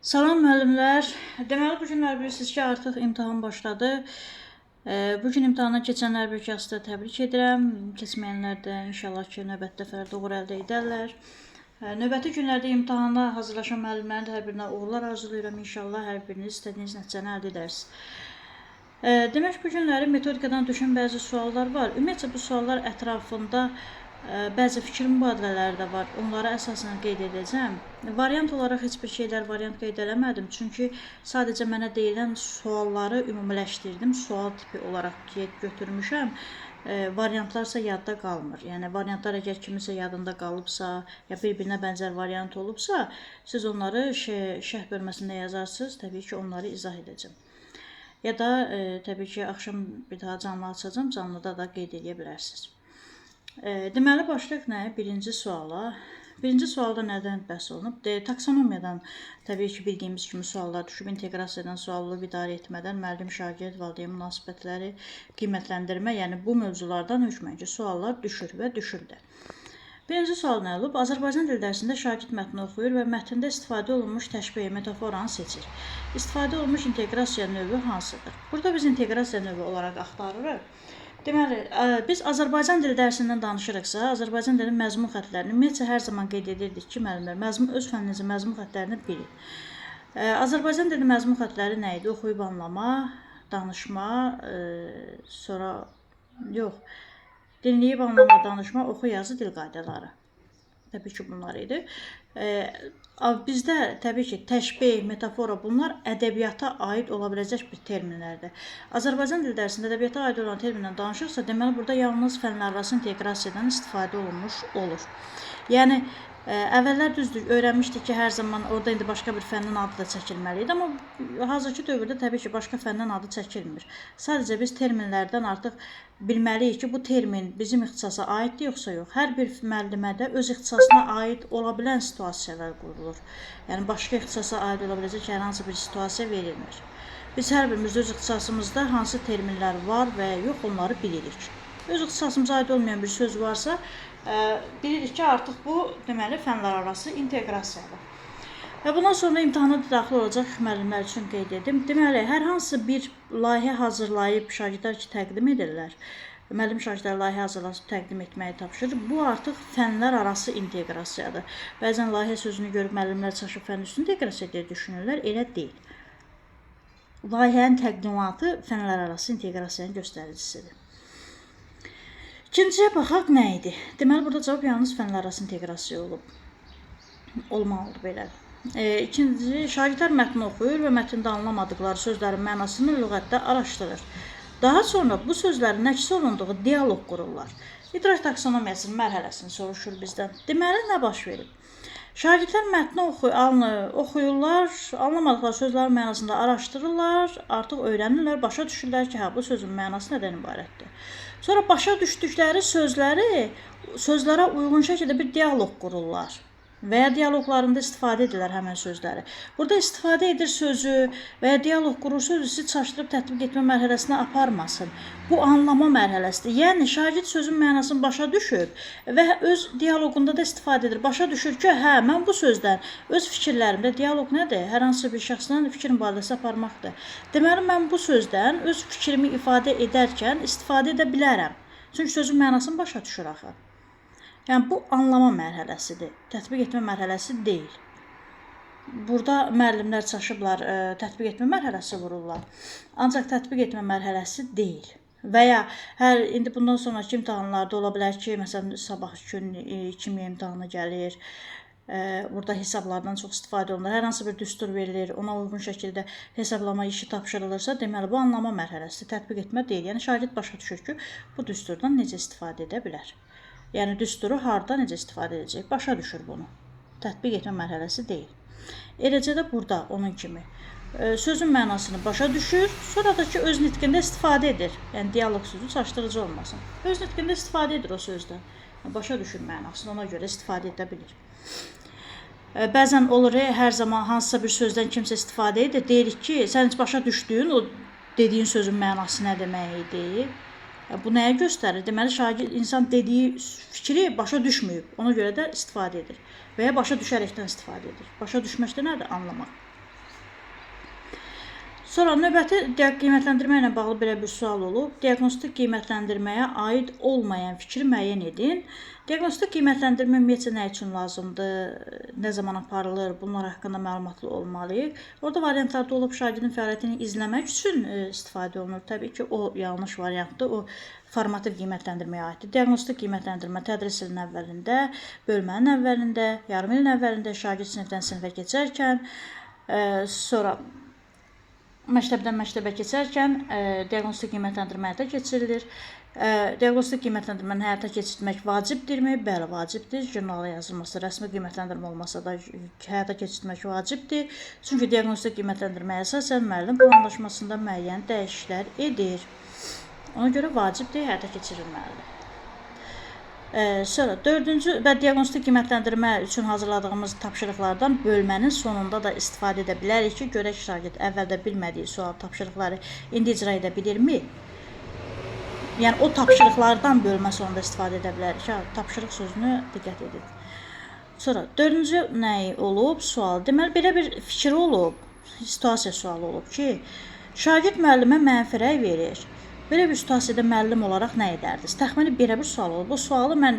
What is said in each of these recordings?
Salam müəllimlər. Deməli bu günlər bilirsiniz ki, artıq imtahan başladı. Bu gün imtahana keçənlər bir kəs də təbrik edirəm. Keçməyənlər də inşallah ki, növbəti dəfələrdə uğur əldə edərlər. Növbəti günlərdə imtahana hazırlaşan müəllimlərin də hər birinə uğurlar arzulayıram. İnşallah hər biriniz istədiyiniz nəticəni əldə edərsiniz. Demək bu günləri metodikadan düşən bəzi suallar var. Ümumiyyətlə bu suallar ətrafında bəzi fikir mübadilələri də var. Onları əsasən qeyd edəcəm. Variant olaraq heç bir şeylər variant qeyd eləmədim. Çünki sadəcə mənə deyilən sualları ümumiləşdirdim. Sual tipi olaraq götürmüşəm. Variantlarsa yadda qalmır. Yəni variantlar əgər kiminsə yadında qalıbsa, ya bir-birinə bənzər variant olubsa, siz onları şərh bölməsində yazarsınız. Təbii ki, onları izah edəcəm. Ya da təbii ki, axşam bir daha canlı açacağım. Canlıda da qeyd edə bilərsiniz. Deməli, başlayaq nə? Birinci suala. Birinci sualda nədən bəhs olunub? Taksonomiyadan təbii ki, bildiyimiz kimi suallar düşüb. İnteqrasiyadan, suallı idarə etmədən, müəllim-şagird, valideyn münasibətləri, qiymətləndirmə, yəni bu mövzulardan hökmənci suallar düşür və düşür də. Birinci sual nə olub? Azərbaycan dil dərsində şagird mətni oxuyur və mətndə istifadə olunmuş təşbeh metaforanı seçir. İstifadə olunmuş inteqrasiya növü hansıdır? Burada biz inteqrasiya növü olaraq axtarırıq. Deməli, biz Azərbaycan dili dərsindən danışırıqsa, Azərbaycan dilinin məzmun xəttlərini ümumiyyətlə hər zaman qeyd edirdik ki, müəllimlər, öz fənninizin məzmun xəttlərini bilin. Azərbaycan dilinin məzmun xəttləri nə idi? Oxuyub anlama, danışma, dinləyib anlama, danışma, oxu, yazı, dil qaydaları. Təbii ki, bunlar idi. Bizdə təbii ki, təşbeh, metafora bunlar ədəbiyyata aid ola biləcək bir terminlərdir. Azərbaycan dil dərsində ədəbiyyata aid olan termindən danışırsa, deməli burada yalnız fənlərarası inteqrasiyadan istifadə olunmuş olur. Yəni əvvəllər düzdür, öyrənmişdik ki, hər zaman orada indi başqa bir fənnin adı da çəkilməli idi, amma hazırki dövrdə təbii ki, başqa fənnin adı çəkilmir. Sadəcə biz terminlərdən artıq bilməliyik ki, bu termin bizim ixtisasa aiddir yoxsa yox. Hər bir müəllimədə öz ixtisasına aid ola bilən situasiyalar qurulur. Yəni başqa ixtisasa aid ola biləcək hər hansı bir situasiya verilmir. Biz hər birimiz öz ixtisasımızda hansı terminlər var və ya yox, onları bilirik. Öz ixtisasımıza aid olmayan bir söz varsa, bilirik ki, artıq bu deməli fənlərarası inteqrasiyadır. Və bundan sonra imtahana daxil olacaq müəllimlər üçün qeyd edim. Deməli, hər hansı bir layihə hazırlayıb şagirdlər ki, təqdim edirlər. Müəllim şagirdlər layihə hazırlayıb təqdim etməyi tapşırır. Bu artıq fənlər arası inteqrasiyadır. Bəzən layihə sözünü görüb müəllimlər çaşıb fənn üstü inteqrasiya deyə düşünürlər. Elə deyil. Layihənin təqdimatı fənlər arası inteqrasiyanın göstəricisidir. İkinciyə baxaq nə idi? Deməli, burada cavab yalnız fənlər arası inteqrasiya olub. Olmalıdır belə. İkinci, şagirdlər mətni oxuyur və mətndə anlamadıqları sözlərin mənasını lüğətdə araşdırır. Daha sonra bu sözlərin nəqsi olunduğu dialoq qururlar. İdrak taksonomiyasının mərhələsini soruşur bizdən. Deməli, nə baş verib? Şagirdlər mətni oxuyurlar, anlamadıqları sözlərin mənasını da araşdırırlar, artıq öyrənirlər, başa düşürlər ki, bu sözün mənası nədən ibarətdir. Sonra başa düşdükləri sözlərə uyğun şəkildə bir dialoq qururlar və ya dialoqlarında istifadə edirlər həmən sözləri. Burada istifadə edir sözü və ya dialoq qurur sözü sizi çaşdırıb tətbiq etmə mərhələsinə aparmasın. Bu anlama mərhələsidir. Yəni, şagird sözün mənasını başa düşüb və öz dialoqunda da istifadə edir. Başa düşür ki, mən bu sözdən öz fikirlərimdə, dialoq nədir? Hər hansı bir şəxsdən fikir mübadiləsi aparmaqdır. Deməli, mən bu sözdən öz fikrimi ifadə edərkən istifadə edə bilərəm. Çünki sözün mənasını başa düşür axı. Yəni, bu anlama mərhələsidir. Tətbiq etmə mərhələsi deyil. Burada müəllimlər çaşıblar, tətbiq etmə mərhələsi vururlar. Ancaq tətbiq etmə mərhələsi deyil. Və ya indi bundan sonraki imtahanlarda ola bilər ki, məsələn, sabah gün kimya imtahanı gəlir, burada hesablardan çox istifadə olunur. Hər hansı bir düstur verilir, ona uyğun şəkildə hesablama işi tapşırılırsa, deməli, bu anlama mərhələsidir, tətbiq etmə deyil. Yəni, şagird başa düşür ki, bu düsturdan necə istifadə edə bilər. Yəni, düsturu harda necə istifadə edəcək, başa düşür bunu. Tətbiq etmə mərhələsi deyil. Eləcə də burada onun kimi sözün mənasını başa düşür, sonra da ki, öz nitqində istifadə edir. Yəni, dialoq sözü çaşdırıcı olmasın. Öz nitqində istifadə edir o sözdən. Başa düşür mənasını, ona görə istifadə edə bilir. Bəzən olur, hər zaman hansısa bir sözdən kimsə istifadə edir. Deyirik ki, sən heç başa düşdüyün, o dediyin sözün mənası nə demək idi? Bu nəyə göstərir? Deməli, şagird insan dediyi fikri başa düşməyib, ona görə də istifadə edir. Və ya başa düşərəkdən istifadə edir. Başa düşməkdə nədir? Anlamaq. Sonra növbəti qiymətləndirmə ilə bağlı belə bir sual olub. Diaqnostik qiymətləndirməyə aid olmayan fikri müəyyən edin. Diaqnostik qiymətləndirmə ümumiyyətcə nə üçün lazımdır? Nə zaman aparılır? Bunlar haqqında məlumatlı olmalıyıq. Orada variantlarda olub şagirdin fəaliyyətini izləmək üçün istifadə olunur. Təbii ki, o yanlış variantdır. O formativ qiymətləndirməyə aiddir. Diaqnostik qiymətləndirmə tədris ilinin əvvəlində, bölmənin əvvəlində, yarım ilin əvvəlində, şagird sinifdən sinifə keçərkən, sonra məktəbdən məktəbə keçərkən diaqnostik qiymətləndirmə həyata keçirilir. Diaqnostik qiymətləndirməni həyata keçirmək vacibdirmi? Bəli, vacibdir. Jurnala yazılması, rəsmi qiymətləndirmə olmasa da həyata keçirmək vacibdir. Çünki diaqnostik qiymətləndirməyə əsasən müəllim planlaşmasında müəyyən dəyişikliklər edir. Ona görə vacibdir, həyata keçirilməlidir. Sonra dördüncü və diaqnostik qiymətləndirmə üçün hazırladığımız tapşırıqlardan bölmənin sonunda da istifadə edə bilərik ki, görək şagird əvvəldə bilmədiyi sual tapşırıqları indi icra edə bilirmi? Yəni o tapşırıqlardan bölmə sonunda istifadə edə bilərik. Tapşırıq sözünü diqqət edin. Sonra dördüncü nə olub? Sual. Deməli, belə bir fikir olub, situasiya sualı olub ki, şagird müəllimə mənfi rəy verir. Belə bir situasiyada müəllim olaraq nə edərdiniz? Təxmini belə bir sual olub. Bu sualı mən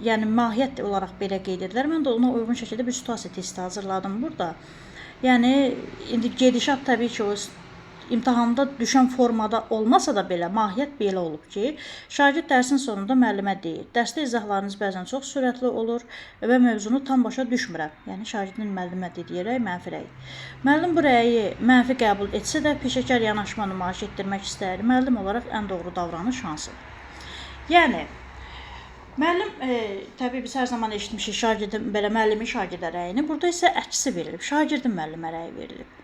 yəni mahiyyət olaraq belə qeyd edilər. Mən də ona uyğun şəkildə bir situasiya testi hazırladım burada. Yəni indi gedişat təbii ki, o imtahanda düşən formada olmasa da belə mahiyyət belə olub ki, şagird dərsin sonunda müəllimə deyir. Dərsdə izahlarınız bəzən çox sürətli olur və mövzunu tam başa düşmürəm. Yəni şagirdin müəllimə dediyi rəy mənfi rəy. Müəllim bu rəyi mənfi qəbul etsə də peşəkar yanaşma nümayiş etdirmək istəyir. Müəllim olaraq ən doğru davranış hansıdır? Yəni müəllim təbii biz hər zaman eşitmişik şagirdin belə müəllimin şagirdə rəyini. Burada isə əksi verilib. Şagirdin müəllimə rəyi verilib.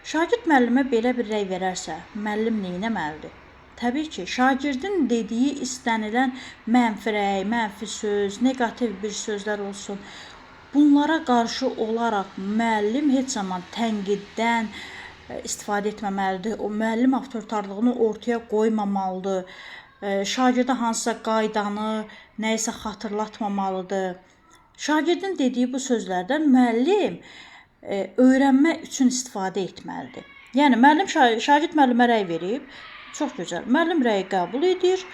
Şagird müəllimə belə bir rəy verərsə, müəllim neynəməlidir? Təbii ki, şagirdin dediyi istənilən mənfi rəy, mənfi söz, negativ bir sözlər olsun. Bunlara qarşı olaraq müəllim heç zaman tənqiddən istifadə etməməlidir. O müəllim avtoritarlığını ortaya qoymamalıdır. Şagirdə hansısa qaydanı, nəyisə xatırlatmamalıdır. Şagirdin dediyi bu sözlərdən müəllim öyrənmə üçün istifadə etməlidir. Yəni, müəllim şagird müəllimə rəy verib, çox gözəl. Müəllim rəyi qəbul edir,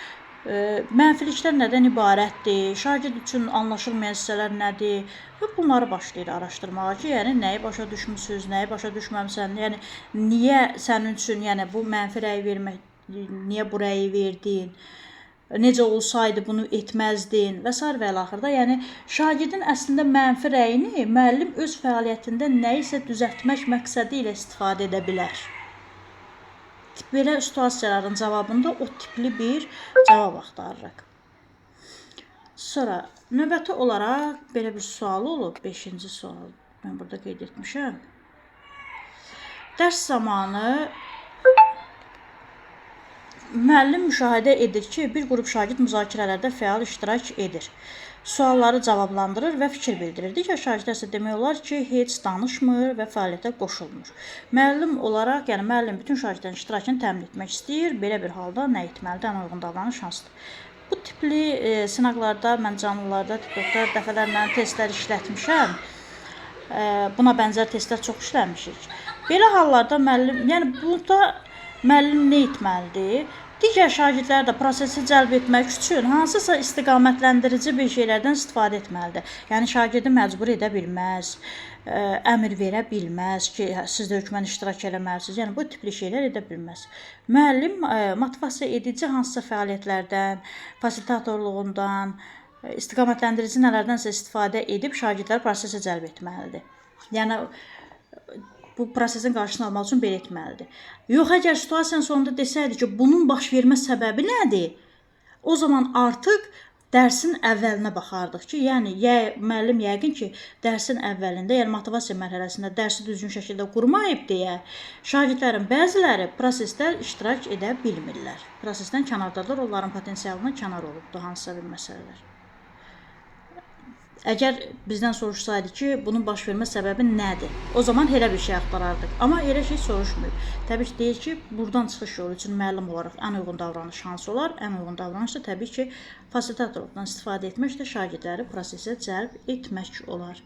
mənfiliklər nədən ibarətdir, şagird üçün anlaşılmayan hissələr nədir və bunları başlayır araşdırmağa ki, yəni nəyi başa düşmüsünüz, nəyi başa düşməmsən, yəni niyə sənin üçün yəni bu mənfi rəy vermək, niyə bu rəyi verdin? Necə olsaydı bunu etməzdin və s. və axırda, yəni şagirdin əslində mənfi rəyini müəllim öz fəaliyyətində nəyisə düzəltmək məqsədi ilə istifadə edə bilər. Belə situasiyaların cavabında o tipli bir cavab axtarırıq. Sonra növbəti olaraq belə bir sual olub, 5-ci sual. Mən burada qeyd etmişəm. Dərs zamanı müəllim müşahidə edir ki, bir qrup şagird müzakirələrdə fəal iştirak edir. Sualları cavablandırır və fikir bildirir. Digər şagirdlər isə demək olar ki, heç danışmır və fəaliyyətə qoşulmur. Müəllim olaraq, yəni müəllim bütün şagirdlərin iştirakını təmin etmək istəyir. Belə bir halda nə etməlidir? Ən uyğun davranış hansıdır? Bu tipli sınaqlarda, mən canlılarda, TikTokda dəfələrlə testlər işlətmişəm. Buna bənzər testlər çox işləmişik. Belə hallarda müəllim, yəni burada müəllim nə etməlidir? Digər şagirdləri də prosesi cəlb etmək üçün hansısa istiqamətləndirici bir şeylərdən istifadə etməlidir. Yəni şagirdi məcbur edə bilməz, əmr verə bilməz ki, siz də hökmən iştirak eləməlisiniz. Yəni bu tipli şeylər edə bilməz. Müəllim motivasiya edici hansısa fəaliyyətlərdən, fasilitatorluğundan, istiqamətləndirici nələrdənsə istifadə edib şagirdləri prosesə cəlb etməlidir. Yəni bu prosesin qarşısını almaq üçün belə etməlidir. Yox, əgər situasiyanın sonunda desəydi ki, bunun baş vermə səbəbi nədir? O zaman artıq dərsin əvvəlinə baxardıq ki, yəni müəllim yəqin ki, dərsin əvvəlində, yəni motivasiya mərhələsində dərsi düzgün şəkildə qurmayıb deyə şagirdlərin bəziləri prosesdə iştirak edə bilmirlər. Prosesdən kənardadırlar, onların potensialına kənar olubdur hansısa bir məsələlər. Əgər bizdən soruşsaydı ki, bunun baş vermə səbəbi nədir? O zaman elə bir şey axtarardıq. Amma elə şey soruşmuyub. Təbii ki, deyir ki, buradan çıxış yolu üçün müəllim olaraq ən uyğun davranış hansı olar? Ən uyğun davranış da təbii ki, fasilitatorluqdan istifadə etməklə şagirdləri prosesə cəlb etmək olar.